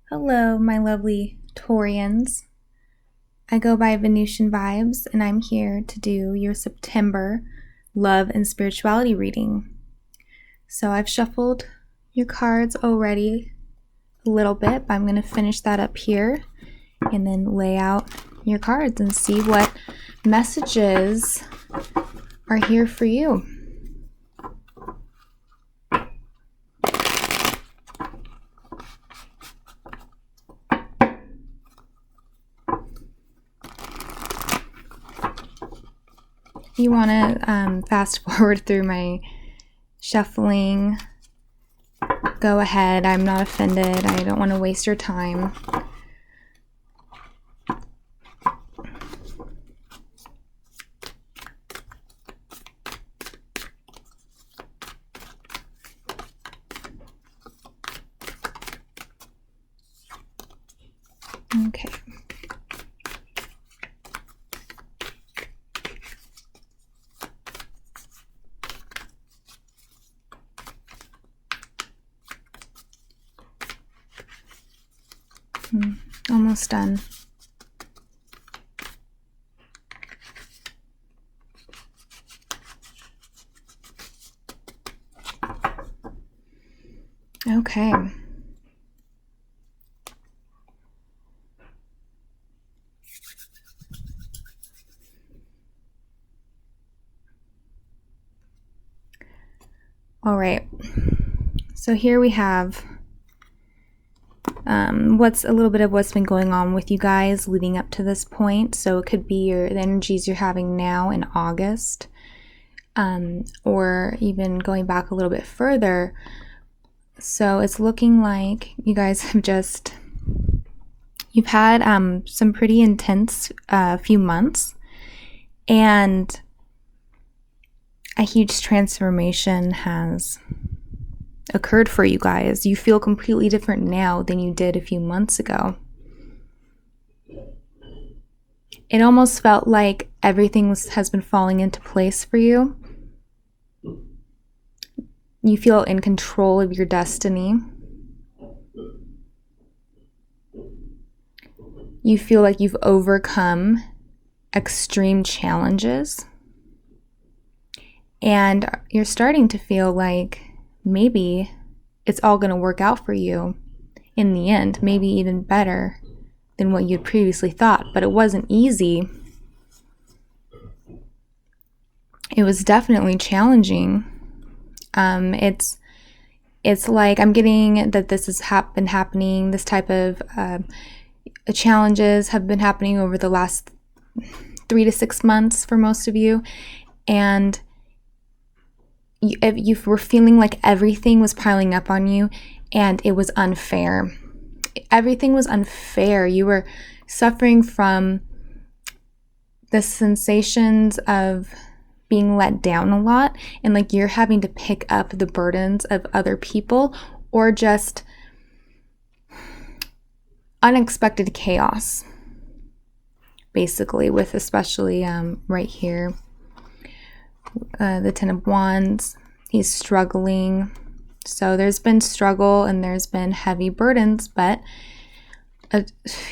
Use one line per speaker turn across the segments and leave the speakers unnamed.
Hello, my lovely Taurians. I go by Venusian Vibes, and I'm here to do your September love and spirituality reading. So I've shuffled your cards already a little bit, but I'm going to finish that up here and then lay out your cards and see what messages are here for you. If you want to fast forward through my shuffling, go ahead. I'm not offended. I don't want to waste your time. Okay. Almost done. Okay. All right. So here we have what's a little bit of what's been going on with you guys leading up to this point. So it could be the energies you're having now in August, or even going back a little bit further. So it's looking like you guys have you've had some pretty intense few months, and a huge transformation has occurred for you guys. You feel completely different now than you did a few months ago. It almost felt like everything has been falling into place for you. You feel in control of your destiny. You feel like you've overcome extreme challenges. And you're starting to feel like maybe it's all going to work out for you in the end, maybe even better than what you'd previously thought. But it wasn't easy. It was definitely challenging. It's like I'm getting that this has been happening. This type of challenges have been happening over the last 3 to 6 months for most of you, and you were feeling like everything was piling up on you and it was unfair. Everything was unfair. You were suffering from the sensations of being let down a lot, and like you're having to pick up the burdens of other people, or just unexpected chaos, basically, with especially right here, the Ten of Wands. He's struggling. So there's been struggle and there's been heavy burdens, but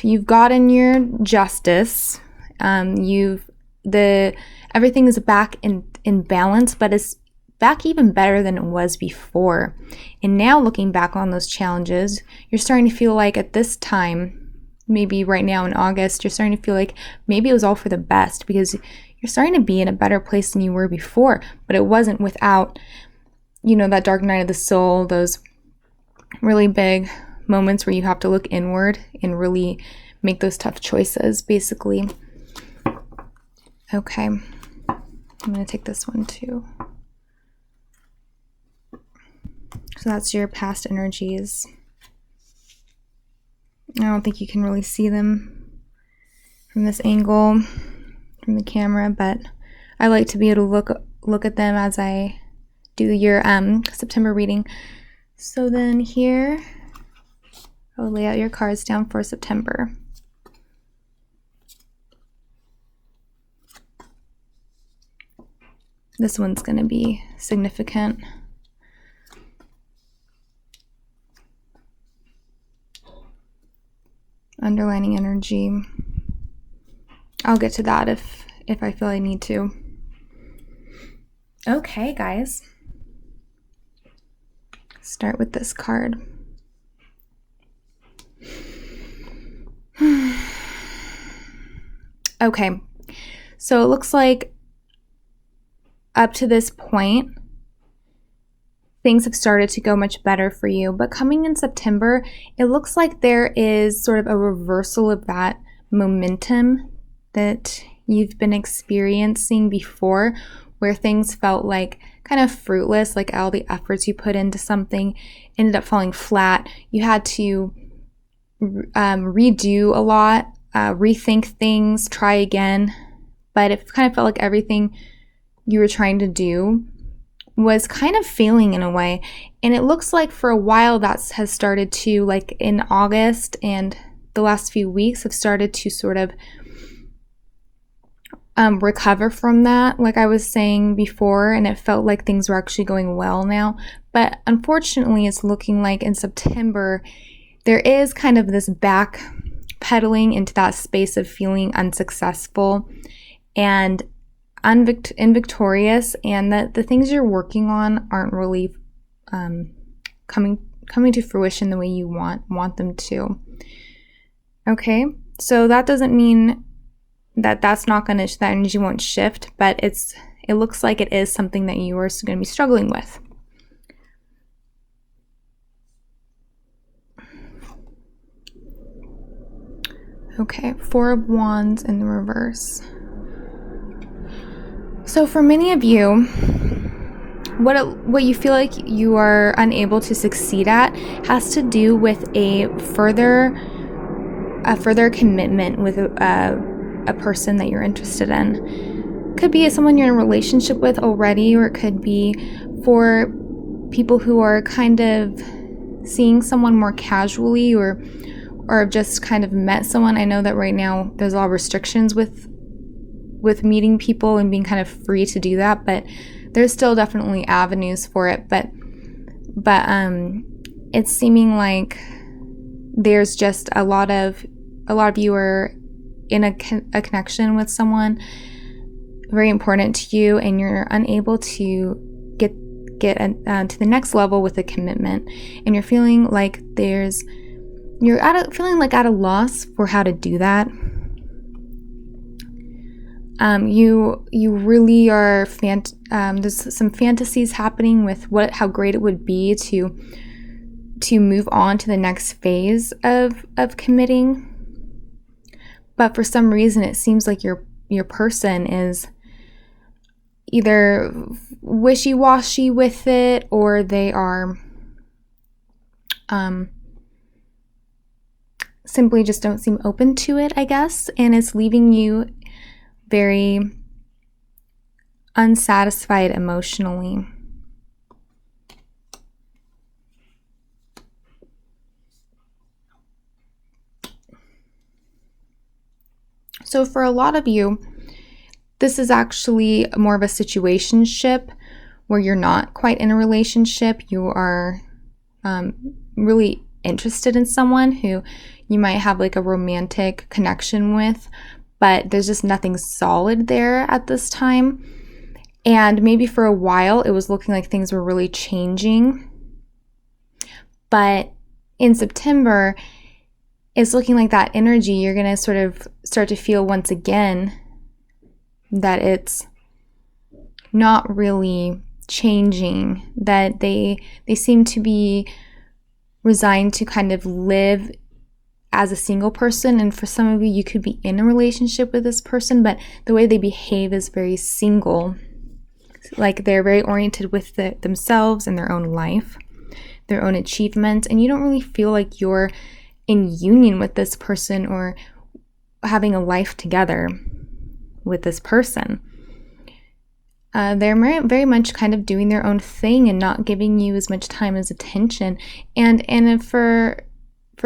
you've gotten your justice. Everything is back in balance, but it's back even better than it was before. And now looking back on those challenges, you're starting to feel like at this time, maybe right now in August, you're starting to feel like maybe it was all for the best, because you're starting to be in a better place than you were before. But it wasn't without, that dark night of the soul, those really big moments where you have to look inward and really make those tough choices, basically. Okay. I'm going to take this one too. So that's your past energies. I don't think you can really see them from this angle, from the camera, but I like to be able to look at them as I do your September reading. So then here, I'll lay out your cards down for September. This one's going to be significant. underlining energy. I'll get to that if I feel I need to. Okay, guys. Start with this card. Okay, so it looks like up to this point, things have started to go much better for you. But coming in September, it looks like there is sort of a reversal of that momentum that you've been experiencing before, where things felt like kind of fruitless, like all the efforts you put into something ended up falling flat. You had to redo a lot, rethink things, try again. But it kind of felt like everything you were trying to do was kind of failing in a way. And it looks like for a while that has started to, like in August and the last few weeks, have started to sort of recover from that, like I was saying before, and it felt like things were actually going well now. But unfortunately, it's looking like in September, there is kind of this backpedaling into that space of feeling unsuccessful and invictorious, and that the things you're working on aren't really coming to fruition the way you want them to. Okay, so that doesn't mean that that energy won't shift, but it looks like it is something that you are going to be struggling with. Okay, Four of Wands in the reverse. So for many of you, what you feel like you are unable to succeed at has to do with a further commitment with a person that you're interested in. Could be someone you're in a relationship with already, or it could be for people who are kind of seeing someone more casually, or just kind of met someone. I know that right now there's a lot of restrictions with meeting people and being kind of free to do that, but there's still definitely avenues for it. But it's seeming like there's just a lot of you are in a connection with someone very important to you, and you're unable to get to the next level with a commitment, and you're feeling like you're at a loss for how to do that. You really are there's some fantasies happening with how great it would be to move on to the next phase of committing. But for some reason, it seems like your person is either wishy-washy with it, or they are simply just don't seem open to it, I guess, and it's leaving you very unsatisfied emotionally. So for a lot of you, this is actually more of a situationship where you're not quite in a relationship. You are really interested in someone who you might have like a romantic connection with, but there's just nothing solid there at this time. And maybe for a while it was looking like things were really changing, but in September it's looking like that energy, you're going to sort of start to feel once again that it's not really changing, that they seem to be resigned to kind of live as a single person. And for some of you, you could be in a relationship with this person, but the way they behave is very single. Like they're very oriented with themselves and their own life, their own achievements, and you don't really feel like you're in union with this person or having a life together with this person. They're very much kind of doing their own thing and not giving you as much time as attention. And for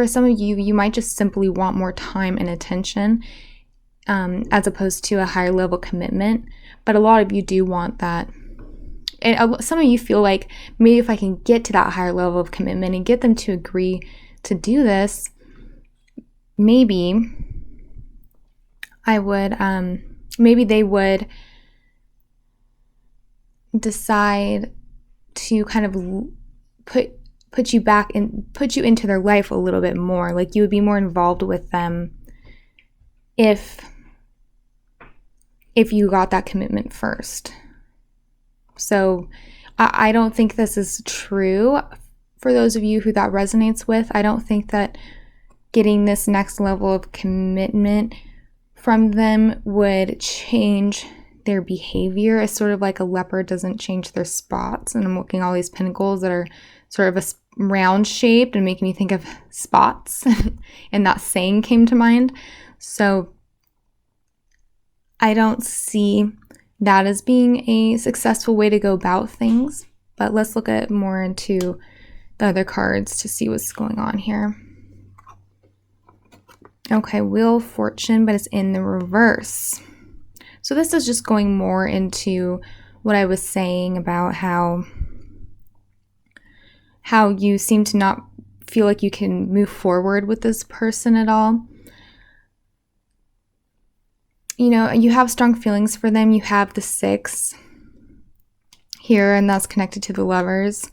some of you, you might just simply want more time and attention as opposed to a higher level commitment. But a lot of you do want that. And some of you feel like, maybe if I can get to that higher level of commitment and get them to agree to do this, maybe maybe they would decide to kind of put you back and put you into their life a little bit more. Like you would be more involved with them if you got that commitment first. So I don't think this is true for those of you who that resonates with. I don't think that getting this next level of commitment from them would change their behavior. It's sort of like a leopard doesn't change their spots. And I'm looking at all these pinnacles that are sort of a round shaped and making me think of spots. And that saying came to mind. So I don't see that as being a successful way to go about things. But let's look at more into the other cards to see what's going on here. Okay, Wheel of Fortune, but it's in the reverse. So this is just going more into what I was saying about how you seem to not feel like you can move forward with this person at all. You know, you have strong feelings for them. You have the 6 here, and that's connected to the Lovers.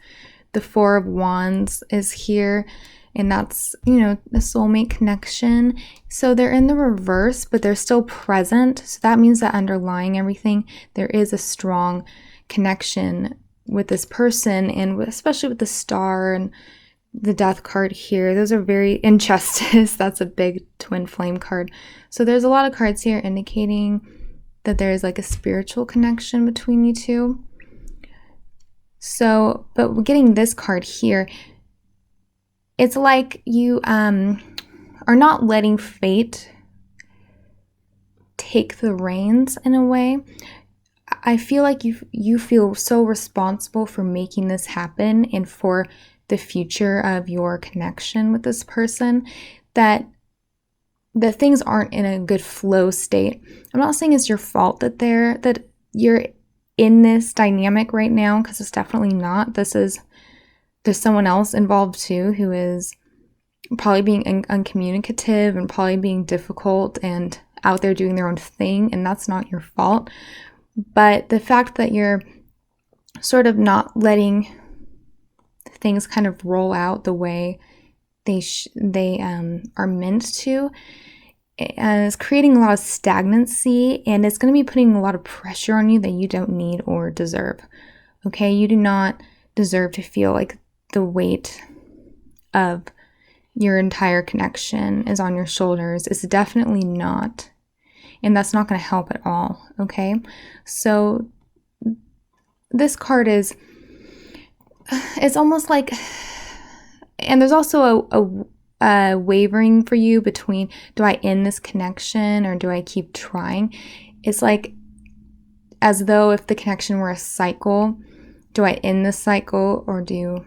The 4 of Wands is here, and that's, you know, the soulmate connection. So they're in the reverse, but they're still present. So that means that underlying everything, there is a strong connection with this person, and especially with the Star and the Death card here. Those are very injustice. That's a big twin flame card. So there's a lot of cards here indicating that there is like a spiritual connection between you two. So, but we're getting this card here. It's like you are not letting fate take the reins in a way. I feel like you feel so responsible for making this happen and for the future of your connection with this person that things aren't in a good flow state. I'm not saying it's your fault that you're in this dynamic right now, because it's definitely not. There's someone else involved too who is probably being uncommunicative and probably being difficult and out there doing their own thing, and that's not your fault. But the fact that you're sort of not letting things kind of roll out the way they are meant to is creating a lot of stagnancy, and it's going to be putting a lot of pressure on you that you don't need or deserve. Okay, you do not deserve to feel like the weight of your entire connection is on your shoulders. It's definitely not. And that's not going to help at all, okay? So this card is, it's almost like, and there's also a wavering for you between, do I end this connection or do I keep trying? It's like as though if the connection were a cycle, do I end this cycle or do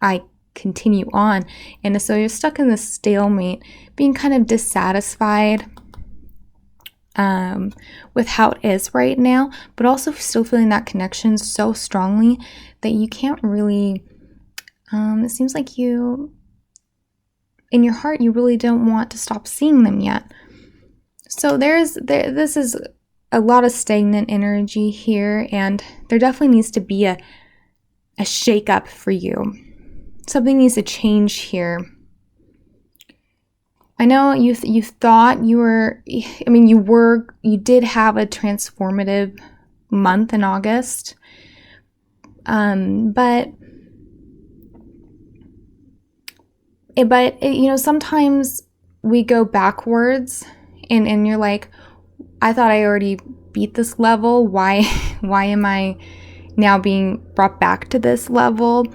I continue on? And so you're stuck in this stalemate, being kind of dissatisfied with how it is right now, but also still feeling that connection so strongly that you can't really, it seems like you, in your heart, you really don't want to stop seeing them yet. So this is a lot of stagnant energy here, and there definitely needs to be a shake up for you. Something needs to change here. I know you thought you were, you did have a transformative month in August, but sometimes we go backwards and you're like, I thought I already beat this level. Why am I now being brought back to this level?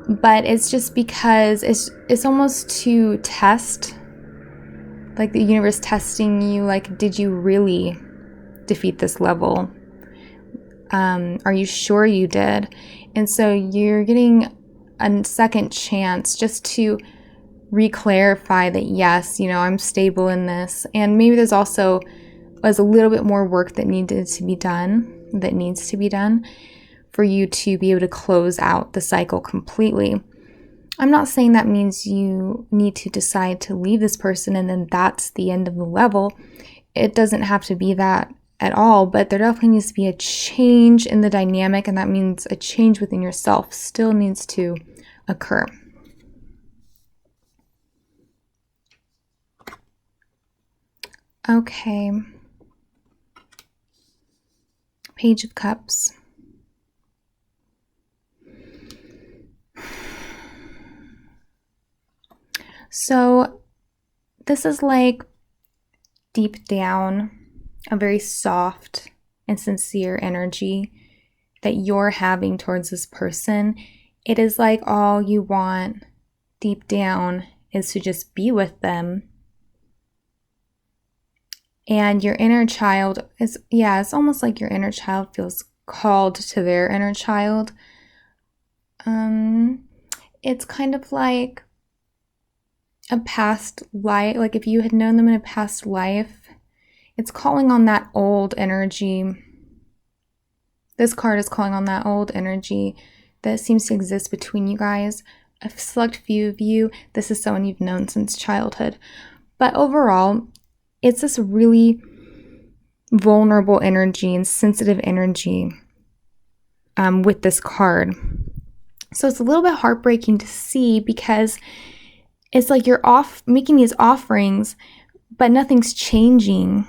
But it's just because it's almost to test, like the universe testing you, like, did you really defeat this level? Are you sure you did? And so you're getting a second chance just to re-clarify that, yes, I'm stable in this. And maybe there's also was a little bit more work that needs to be done for you to be able to close out the cycle completely. I'm not saying that means you need to decide to leave this person and then that's the end of the level. It doesn't have to be that at all, but there definitely needs to be a change in the dynamic, and that means a change within yourself still needs to occur. Okay. Page of Cups. So this is like deep down a very soft and sincere energy that you're having towards this person. It is like all you want deep down is to just be with them. And your inner child is, it's almost like your inner child feels called to their inner child. It's kind of like a past life, like if you had known them in a past life, it's calling on that old energy. This card is calling on that old energy that seems to exist between you guys. A select few of you, this is someone you've known since childhood. But overall, it's this really vulnerable energy and sensitive energy with this card. So it's a little bit heartbreaking to see because it's like you're making these offerings, but nothing's changing.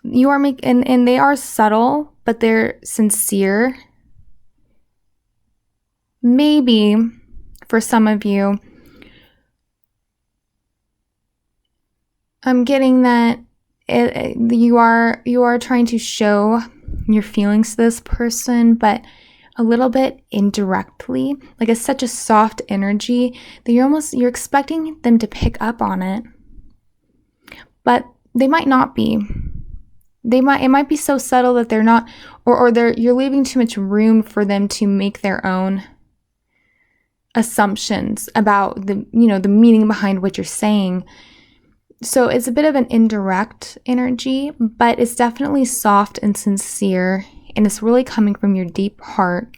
You are and they are subtle, but they're sincere. Maybe for some of you, I'm getting that you are trying to show your feelings to this person, but a little bit indirectly. Like it's such a soft energy that you're expecting them to pick up on it, but they might not be. It might be so subtle that they're not, or you're leaving too much room for them to make their own assumptions about the meaning behind what you're saying. So it's a bit of an indirect energy, but it's definitely soft and sincere, and it's really coming from your deep heart.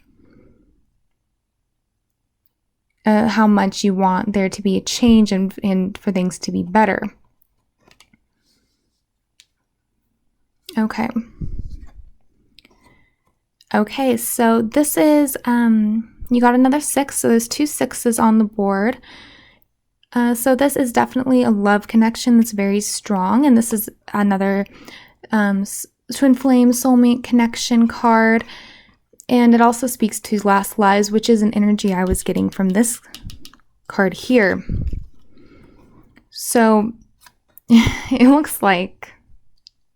How much you want there to be a change and for things to be better. Okay, so this is, you got another 6, so there's 2 6s on the board. So this is definitely a love connection that's very strong, and this is another twin flame soulmate connection card, and it also speaks to last lives, which is an energy I was getting from this card here. So it looks like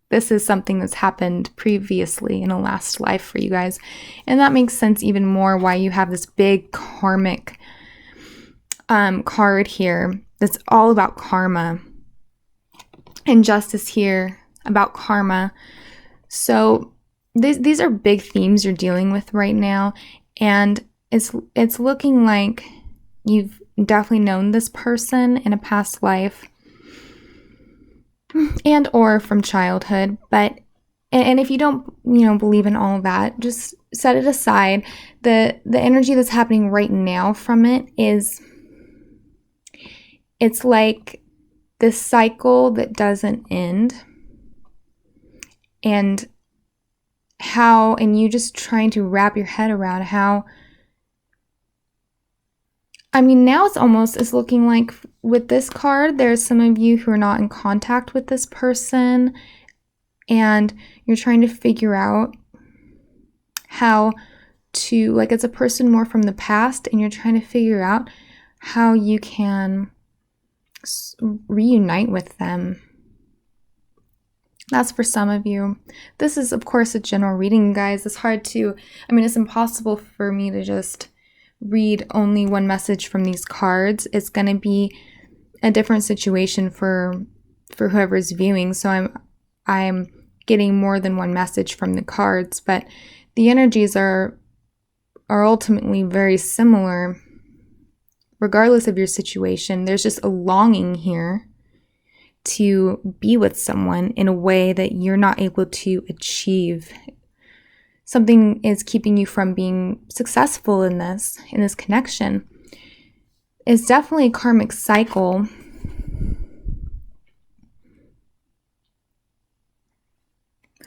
this is something that's happened previously in a last life for you guys, and that makes sense even more why you have this big karmic card here that's all about karma, and justice here about karma. So these are big themes you're dealing with right now, and it's looking like you've definitely known this person in a past life and or from childhood, and if you don't believe in all of that, just set it aside. The energy that's happening right now from it is, it's like this cycle that doesn't end, and you just trying to wrap your head around how, now it's looking like with this card, there's some of you who are not in contact with this person, and you're trying to figure out how to, like, it's a person more from the past, and you're trying to figure out how you can reunite with them. That's for some of you. This is, of course, a general reading, guys. It's hard to, it's impossible for me to just read only one message from these cards. It's going to be a different situation for whoever's viewing. So I'm getting more than one message from the cards, but the energies are ultimately very similar. Regardless of your situation, there's just a longing here to be with someone in a way that you're not able to achieve something is keeping you from being successful in this connection. It's definitely a karmic cycle.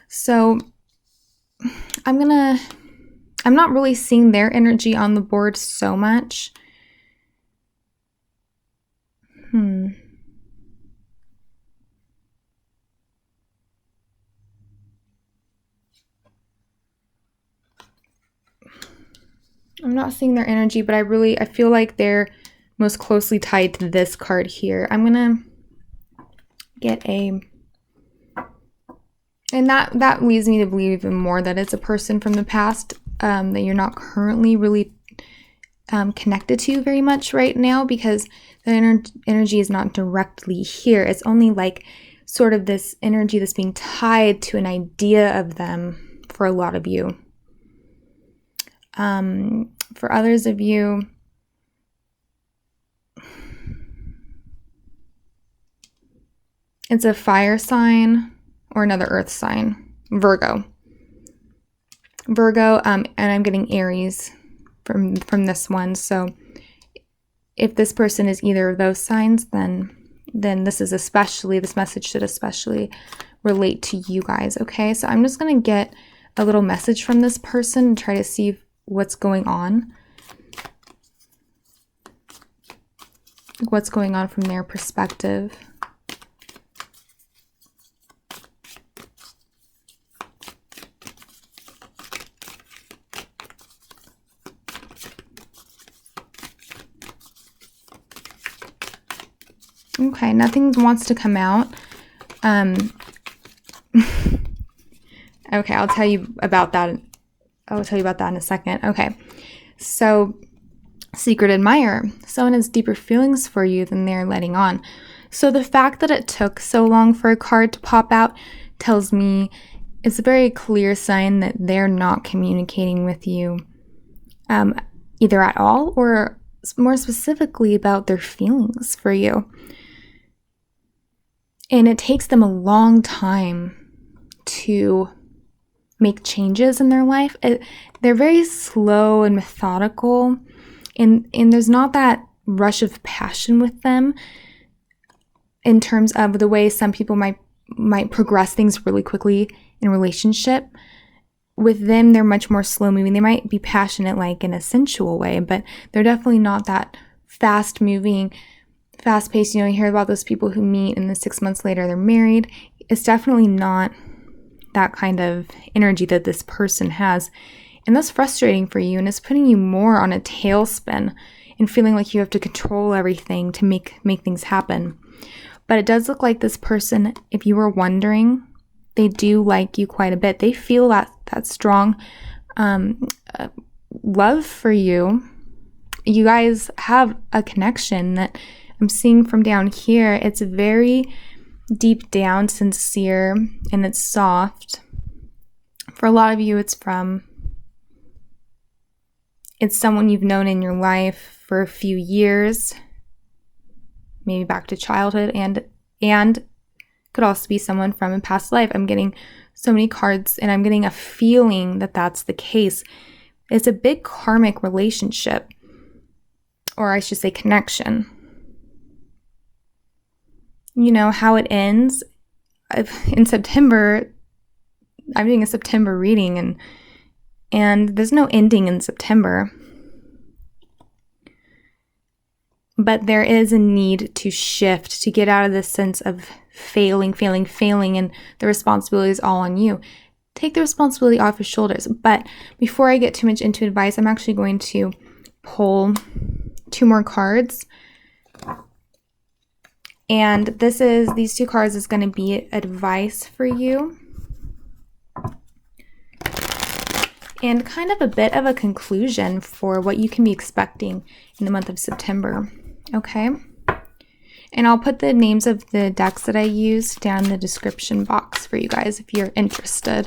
So I'm not really seeing their energy on the board so much. I'm not seeing their energy, but I feel like they're most closely tied to this card here. I'm gonna get and that leads me to believe even more that it's a person from the past that you're not currently really connected to very much right now, because the energy is not directly here. It's only like sort of this energy that's being tied to an idea of them for a lot of you. For others of you, it's a fire sign or another earth sign. Virgo, and I'm getting Aries from this one. So if this person is either of those signs, then this message should especially relate to you guys. Okay, so I'm just gonna get a little message from this person and try to see what's going on. What's going on from their perspective. Okay, nothing wants to come out. Okay, I'll tell you about that in a second. Okay, so secret admirer. Someone has deeper feelings for you than they're letting on. So the fact that it took so long for a card to pop out tells me it's a very clear sign that they're not communicating with you either at all, or more specifically about their feelings for you. And it takes them a long time to make changes in their life. They're very slow and methodical, and there's not that rush of passion with them in terms of the way some people might progress things really quickly in a relationship. With them, they're much more slow moving. They might be passionate like in a sensual way, but they're definitely not that fast moving, fast paced. You hear about those people who meet and then 6 months later they're married. It's definitely not that kind of energy that this person has. And that's frustrating for you, and it's putting you more on a tailspin and feeling like you have to control everything to make things happen. But it does look like this person, if you were wondering, they do like you quite a bit. They feel that strong love for you. You guys have a connection that I'm seeing from down here. It's very deep down, sincere, and it's soft. For a lot of you, it's someone you've known in your life for a few years, maybe back to childhood, and could also be someone from a past life. I'm getting so many cards, and I'm getting a feeling that that's the case. It's a big karmic relationship, or I should say connection. How it ends in September. I'm doing a September reading, and there's no ending in September. But there is a need to shift, to get out of this sense of failing, and the responsibility is all on you. Take the responsibility off your shoulders. But before I get too much into advice, I'm actually going to pull 2 more cards. And these 2 cards is going to be advice for you. And kind of a bit of a conclusion for what you can be expecting in the month of September. Okay? And I'll put the names of the decks that I used down in the description box for you guys if you're interested.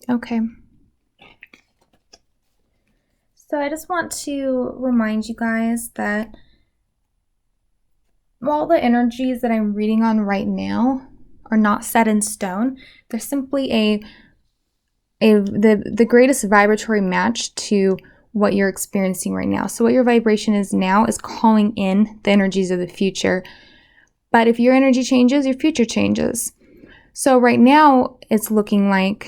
Okay. So I just want to remind you guys that all the energies that I'm reading on right now are not set in stone. They're simply the greatest vibratory match to what you're experiencing right now. So what your vibration is now is calling in the energies of the future. But if your energy changes, your future changes. So right now it's looking like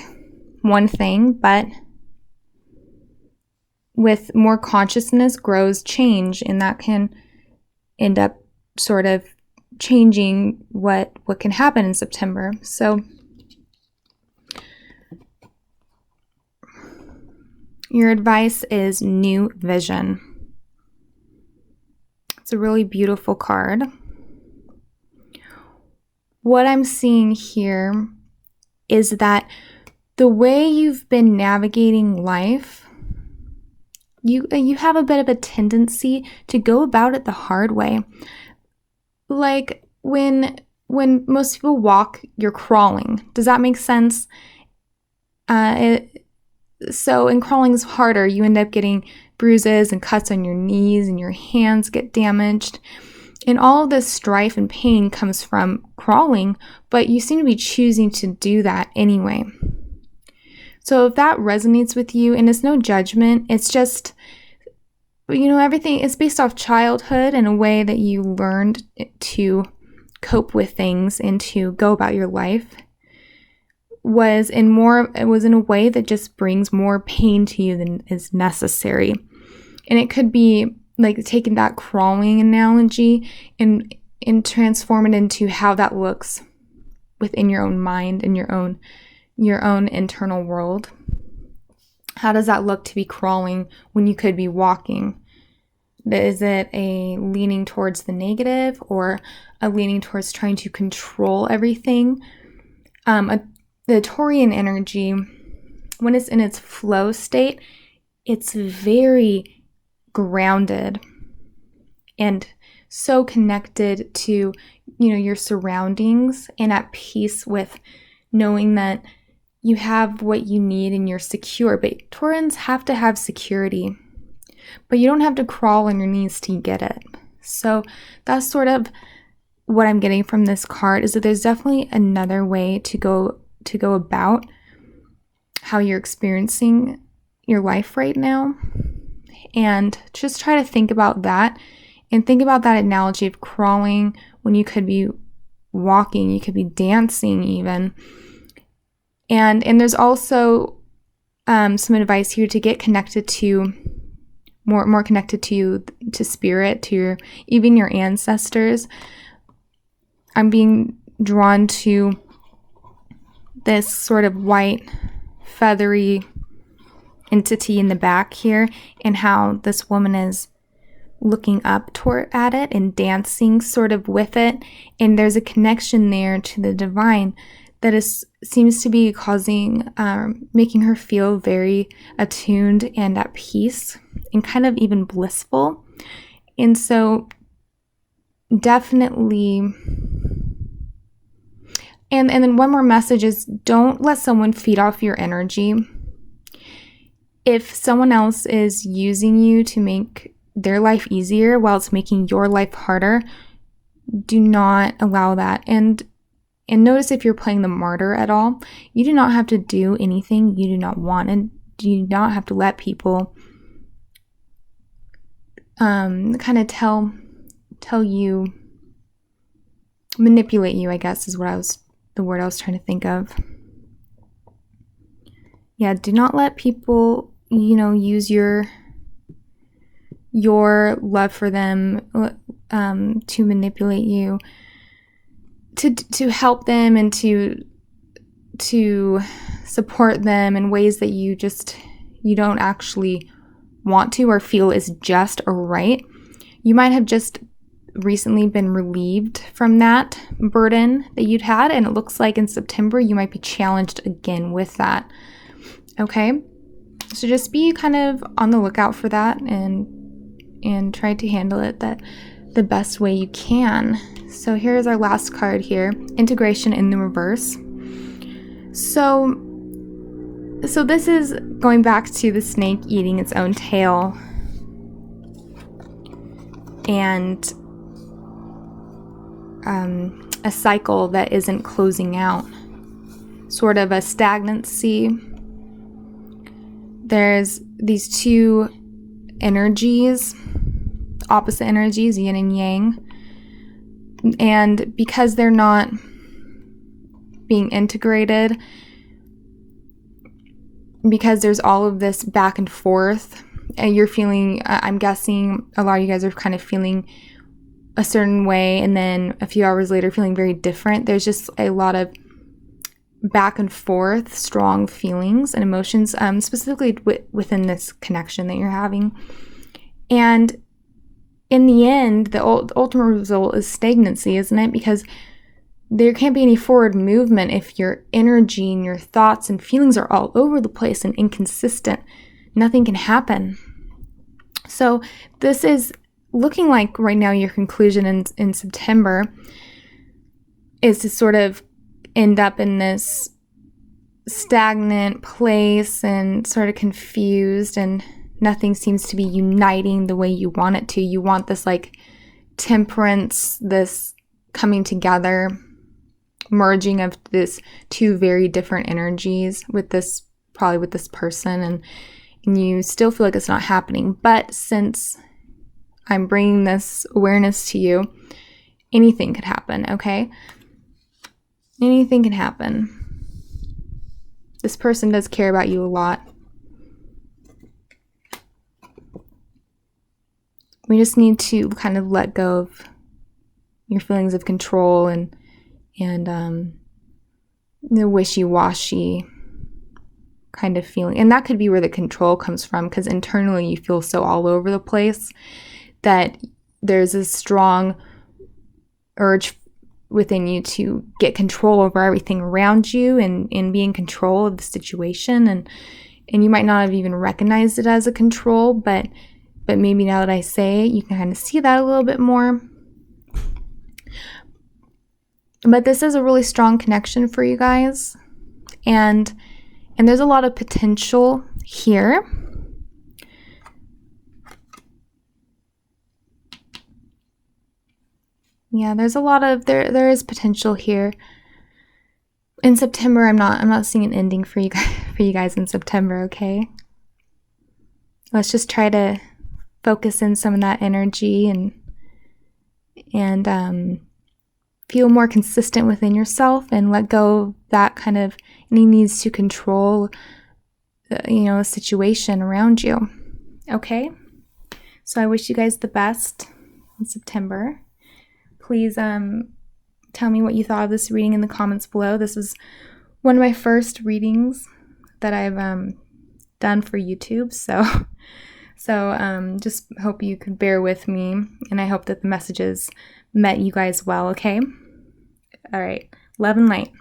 one thing, but with more consciousness grows change, and that can end up sort of changing what can happen in September. So your advice is new vision. It's a really beautiful card. What I'm seeing here is that the way you've been navigating life, you have a bit of a tendency to go about it the hard way. Like when most people walk, you're crawling. Does that make sense? So in crawling is harder. You end up getting bruises and cuts on your knees, and your hands get damaged. And all of this strife and pain comes from crawling, but you seem to be choosing to do that anyway. So if that resonates with you, and it's no judgment, it's just, everything is based off childhood and a way that you learned to cope with things and to go about your life was in a way that just brings more pain to you than is necessary. And it could be like taking that crawling analogy and transform it into how that looks within your own mind and your own internal world. How does that look to be crawling when you could be walking? Is it a leaning towards the negative, or a leaning towards trying to control everything? The Taurian energy, when it's in its flow state, it's very grounded and so connected to, your surroundings, and at peace with knowing that you have what you need and you're secure. But Taurans have to have security, but you don't have to crawl on your knees to get it. So that's sort of what I'm getting from this card, is that there's definitely another way to go about how you're experiencing your life right now. And just try to think about that, and think about that analogy of crawling when you could be walking, you could be dancing even. And there's also some advice here to get connected to more connected to spirit, to even your ancestors. I'm being drawn to this sort of white feathery entity in the back here, and how this woman is looking up at it and dancing sort of with it. And there's a connection there to the divine that seems to be making her feel very attuned and at peace and kind of even blissful. And so definitely, and then one more message is, don't let someone feed off your energy. If someone else is using you to make their life easier while it's making your life harder, do not allow that. And notice if you're playing the martyr at all. You do not have to do anything you do not want, and do not have to let people kind of tell you, manipulate you, I guess is the word I was trying to think of. Yeah, do not let people, use your love for them to manipulate you, to help them, and to support them in ways that you don't actually want to or feel is just or right. You might have just recently been relieved from that burden that you'd had, and it looks like in September you might be challenged again with that. Okay? So just be kind of on the lookout for that, and try to handle it the best way you can. So here's our last card here, integration in the reverse. So So this is going back to the snake eating its own tail and a cycle that isn't closing out, sort of a stagnancy. There's these two energies, opposite energies, yin and yang, and because they're not being integrated, because there's all of this back and forth, and you're feeling, I'm guessing a lot of you guys are kind of feeling a certain way, and then a few hours later feeling very different. There's just a lot of back and forth, strong feelings and emotions, specifically within this connection that you're having. And in the end, the ultimate result is stagnancy, isn't it? Because there can't be any forward movement if your energy and your thoughts and feelings are all over the place and inconsistent. Nothing can happen. So this is looking like right now your conclusion in September is to sort of end up in this stagnant place and sort of confused, and nothing seems to be uniting the way you want it to. You want this like temperance, this coming together, merging of this two very different energies with this, probably with this person, and you still feel like it's not happening. But since I'm bringing this awareness to you, anything could happen, okay? Anything can happen. This person does care about you a lot. We just need to kind of let go of your feelings of control and the wishy-washy kind of feeling. And that could be where the control comes from, because internally you feel so all over the place that there's a strong urge within you to get control over everything around you and be in control of the situation. And you might not have even recognized it as a control, but maybe now that I say it, you can kind of see that a little bit more. But this is a really strong connection for you guys. And there's a lot of potential here. Yeah, there's a lot of, there is potential here. In September, I'm not seeing an ending for you guys in September, okay? Let's just try to focus in some of that energy and feel more consistent within yourself, and let go of that kind of any needs to control, a situation around you. Okay? So I wish you guys the best in September. Please tell me what you thought of this reading in the comments below. This is one of my first readings that I've done for YouTube, so just hope you could bear with me, and I hope that the messages met you guys well, okay? All right. Love and light.